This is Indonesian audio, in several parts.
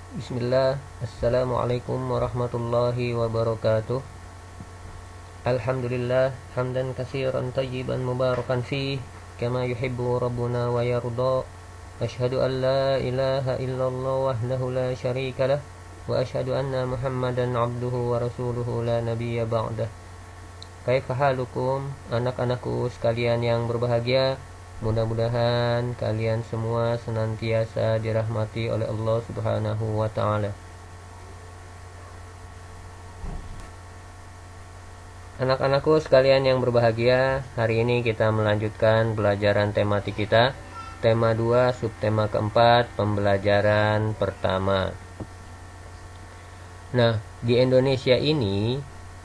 Bismillah. Assalamualaikum warahmatullahi wabarakatuh. Alhamdulillah hamdan katsiran tayyiban mubarakan fih kama yuhibbu rabbuna wa yarda. Asyhadu an la ilaha illallah wahdahu la syarikalah wa asyhadu anna Muhammadan abduhu wa rasuluhu la nabiyya ba'dah. Kaifa halukum anak-anakku sekalian yang berbahagia. Mudah-mudahan kalian semua senantiasa dirahmati oleh Allah Subhanahu wa taala. Anak-anakku sekalian yang berbahagia, hari ini kita melanjutkan pelajaran tematik kita. Tema 2, subtema keempat, pembelajaran pertama. Nah, di Indonesia ini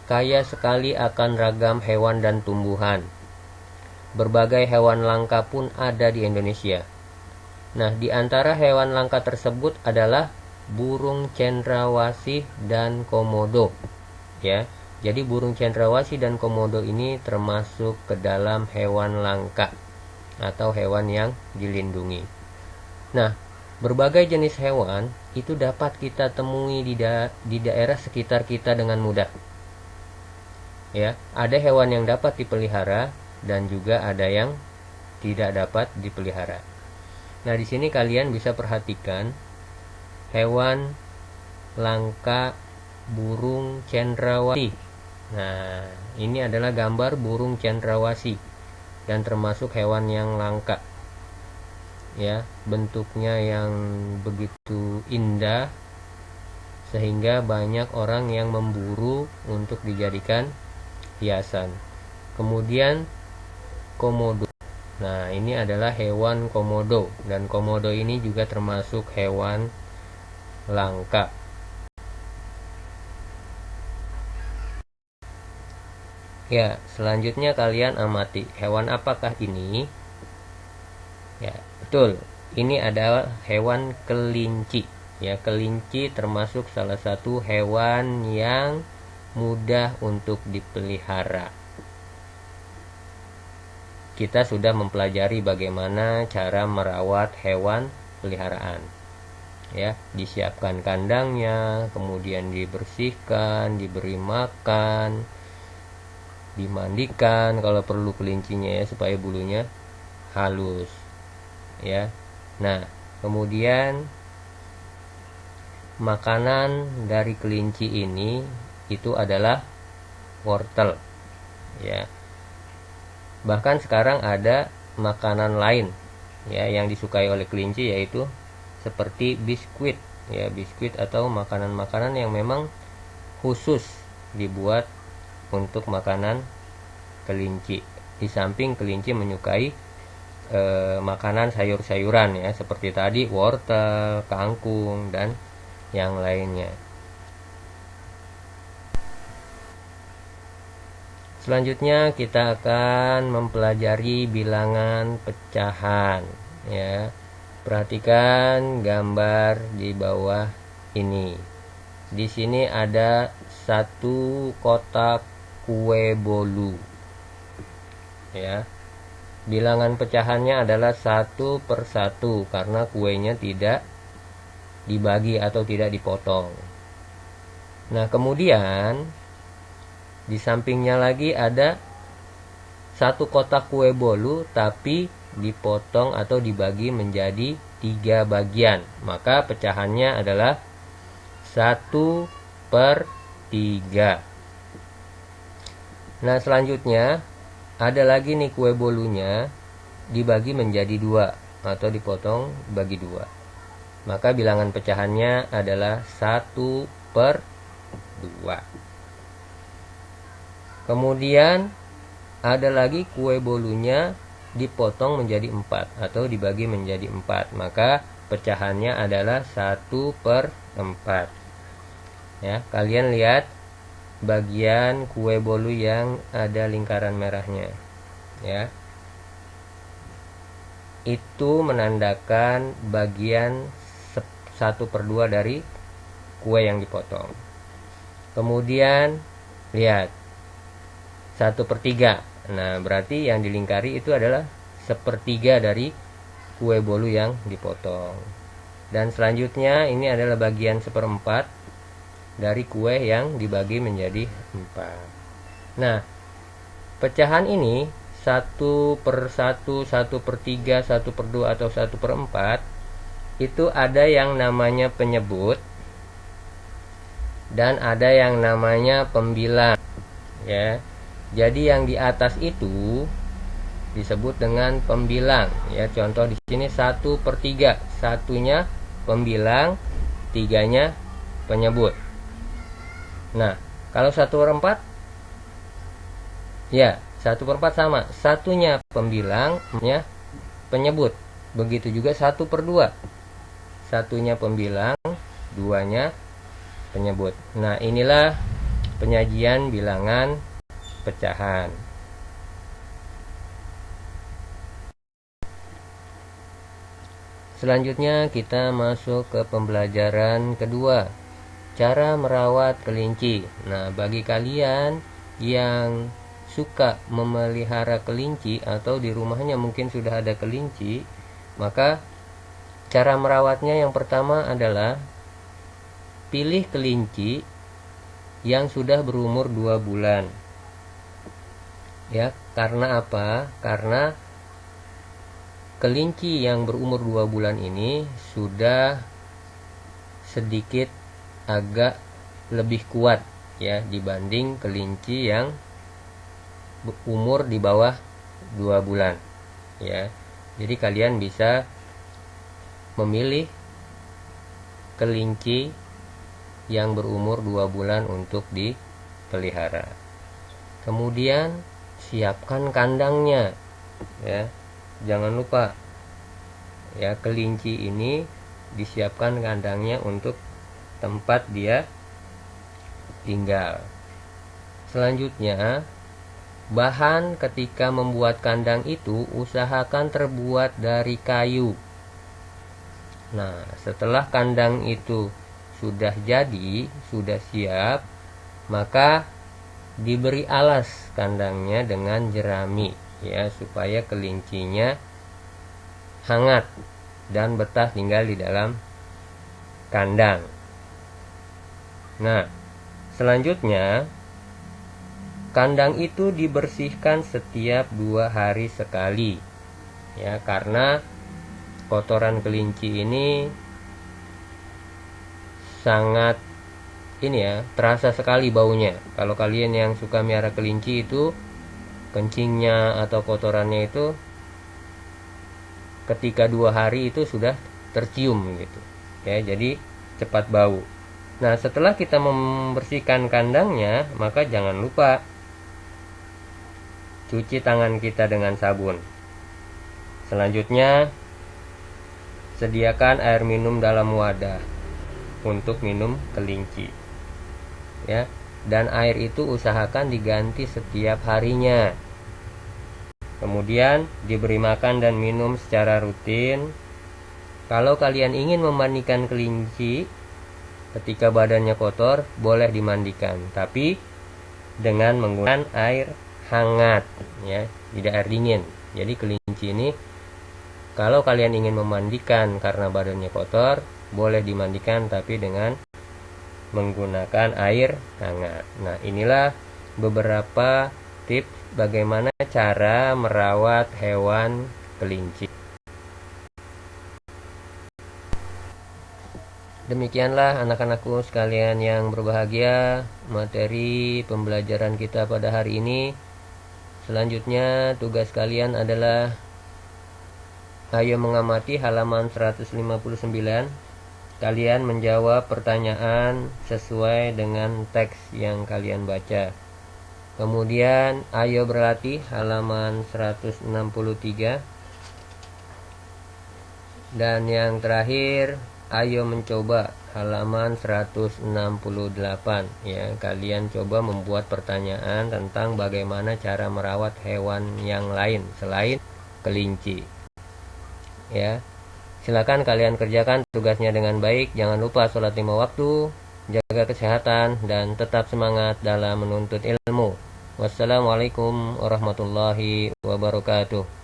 kaya sekali akan ragam hewan dan tumbuhan. Berbagai hewan langka pun ada di Indonesia. Nah, di antara hewan langka tersebut adalah burung cendrawasih dan komodo. Ya, jadi burung cendrawasih dan komodo ini termasuk ke dalam hewan langka atau hewan yang dilindungi. Nah, berbagai jenis hewan itu dapat kita temui di daerah sekitar kita dengan mudah. Ya, ada hewan yang dapat dipelihara dan juga ada yang tidak dapat dipelihara. Nah, di sini kalian bisa perhatikan hewan langka burung cendrawasih. Nah, ini adalah gambar burung cendrawasih dan termasuk hewan yang langka. Ya, bentuknya yang begitu indah sehingga banyak orang yang memburu untuk dijadikan hiasan. Kemudian komodo. Nah, ini adalah hewan komodo dan komodo ini juga termasuk hewan langka. Ya, selanjutnya kalian amati hewan apakah ini? Ya, betul. Ini adalah hewan kelinci. Ya, kelinci termasuk salah satu hewan yang mudah untuk dipelihara. Kita sudah mempelajari bagaimana cara merawat hewan peliharaan. Ya, disiapkan kandangnya, kemudian dibersihkan, diberi makan, dimandikan kalau perlu kelincinya ya supaya bulunya halus. Ya. Nah, kemudian makanan dari kelinci ini itu adalah wortel. Ya. Bahkan sekarang ada makanan lain ya yang disukai oleh kelinci, yaitu seperti biskuit ya, biskuit atau makanan-makanan yang memang khusus dibuat untuk makanan kelinci. Di samping kelinci menyukai makanan sayur-sayuran ya, seperti tadi wortel, kangkung dan yang lainnya. Selanjutnya kita akan mempelajari bilangan pecahan ya. Perhatikan gambar di bawah ini. Di sini ada satu kotak kue bolu. Ya. Bilangan pecahannya adalah 1/1 karena kuenya tidak dibagi atau tidak dipotong. Nah, kemudian di sampingnya lagi ada satu kotak kue bolu tapi dipotong atau dibagi menjadi 3 bagian. Maka pecahannya adalah 1/3. Nah, selanjutnya ada lagi nih kue bolunya dibagi menjadi 2 atau dipotong bagi 2. Maka bilangan pecahannya adalah 1/2. Kemudian ada lagi kue bolunya dipotong menjadi 4 atau dibagi menjadi 4. Maka pecahannya adalah 1/4. Ya, kalian lihat bagian kue bolu yang ada lingkaran merahnya. Ya. Itu menandakan bagian 1/2 dari kue yang dipotong. Kemudian lihat 1/3. Nah, berarti yang dilingkari itu adalah 1/3 dari kue bolu yang dipotong. Dan selanjutnya ini adalah bagian 1/4 dari kue yang dibagi menjadi 4. Nah, pecahan ini 1/1, 1/3, 1/2 atau 1/4 itu ada yang namanya penyebut dan ada yang namanya pembilang, ya. Jadi yang di atas itu disebut dengan pembilang, ya. Contoh di sini 1/3, satunya pembilang, 3-nya penyebut. Nah, kalau 1/4, ya 1/4 sama, satunya pembilang, nya penyebut. Begitu juga 1/2, satunya pembilang, 2-nya penyebut. Nah, inilah penyajian bilangan pecahan. Selanjutnya kita masuk ke pembelajaran kedua, cara merawat kelinci. Nah, bagi kalian yang suka memelihara kelinci atau di rumahnya mungkin sudah ada kelinci, maka cara merawatnya yang pertama adalah pilih kelinci yang sudah berumur 2 bulan. Ya, karena apa? Karena kelinci yang berumur 2 bulan ini sudah sedikit agak lebih kuat, ya, dibanding kelinci yang umur di bawah 2 bulan, ya. Jadi kalian bisa memilih kelinci yang berumur 2 bulan untuk dipelihara. Kemudian siapkan kandangnya, ya. Jangan lupa, ya, kelinci ini disiapkan kandangnya untuk tempat dia tinggal. Selanjutnya, bahan ketika membuat kandang itu usahakan terbuat dari kayu. Nah, setelah kandang itu sudah jadi, sudah siap, maka diberi alas kandangnya dengan jerami, ya, supaya kelincinya hangat dan betah tinggal di dalam kandang. Nah, selanjutnya kandang itu dibersihkan setiap 2 hari sekali, ya, karena kotoran kelinci ini sangat terasa sekali baunya. Kalau kalian yang suka miara kelinci itu, kencingnya atau kotorannya itu ketika 2 hari itu sudah tercium gitu, ya, jadi cepat bau. Nah, setelah kita membersihkan kandangnya, maka jangan lupa cuci tangan kita dengan sabun. Selanjutnya, sediakan air minum dalam wadah untuk minum kelinci, ya, dan air itu usahakan diganti setiap harinya. Kemudian diberi makan dan minum secara rutin. Kalau kalian ingin memandikan kelinci ketika badannya kotor, boleh dimandikan, tapi dengan menggunakan air hangat, ya, tidak air dingin. Jadi kelinci ini kalau kalian ingin memandikan karena badannya kotor, boleh dimandikan tapi dengan menggunakan air hangat. Nah, inilah beberapa tips bagaimana cara merawat hewan kelinci. Demikianlah anak-anakku sekalian yang berbahagia, materi pembelajaran kita pada hari ini. Selanjutnya tugas kalian adalah ayo mengamati halaman 159. Kalian menjawab pertanyaan sesuai dengan teks yang kalian baca. Kemudian ayo berlatih halaman 163. Dan yang terakhir, ayo mencoba halaman 168, ya. Kalian coba membuat pertanyaan tentang bagaimana cara merawat hewan yang lain selain kelinci. Ya. Silakan kalian kerjakan tugasnya dengan baik. Jangan lupa sholat 5 waktu, jaga kesehatan, dan tetap semangat dalam menuntut ilmu. Wassalamualaikum warahmatullahi wabarakatuh.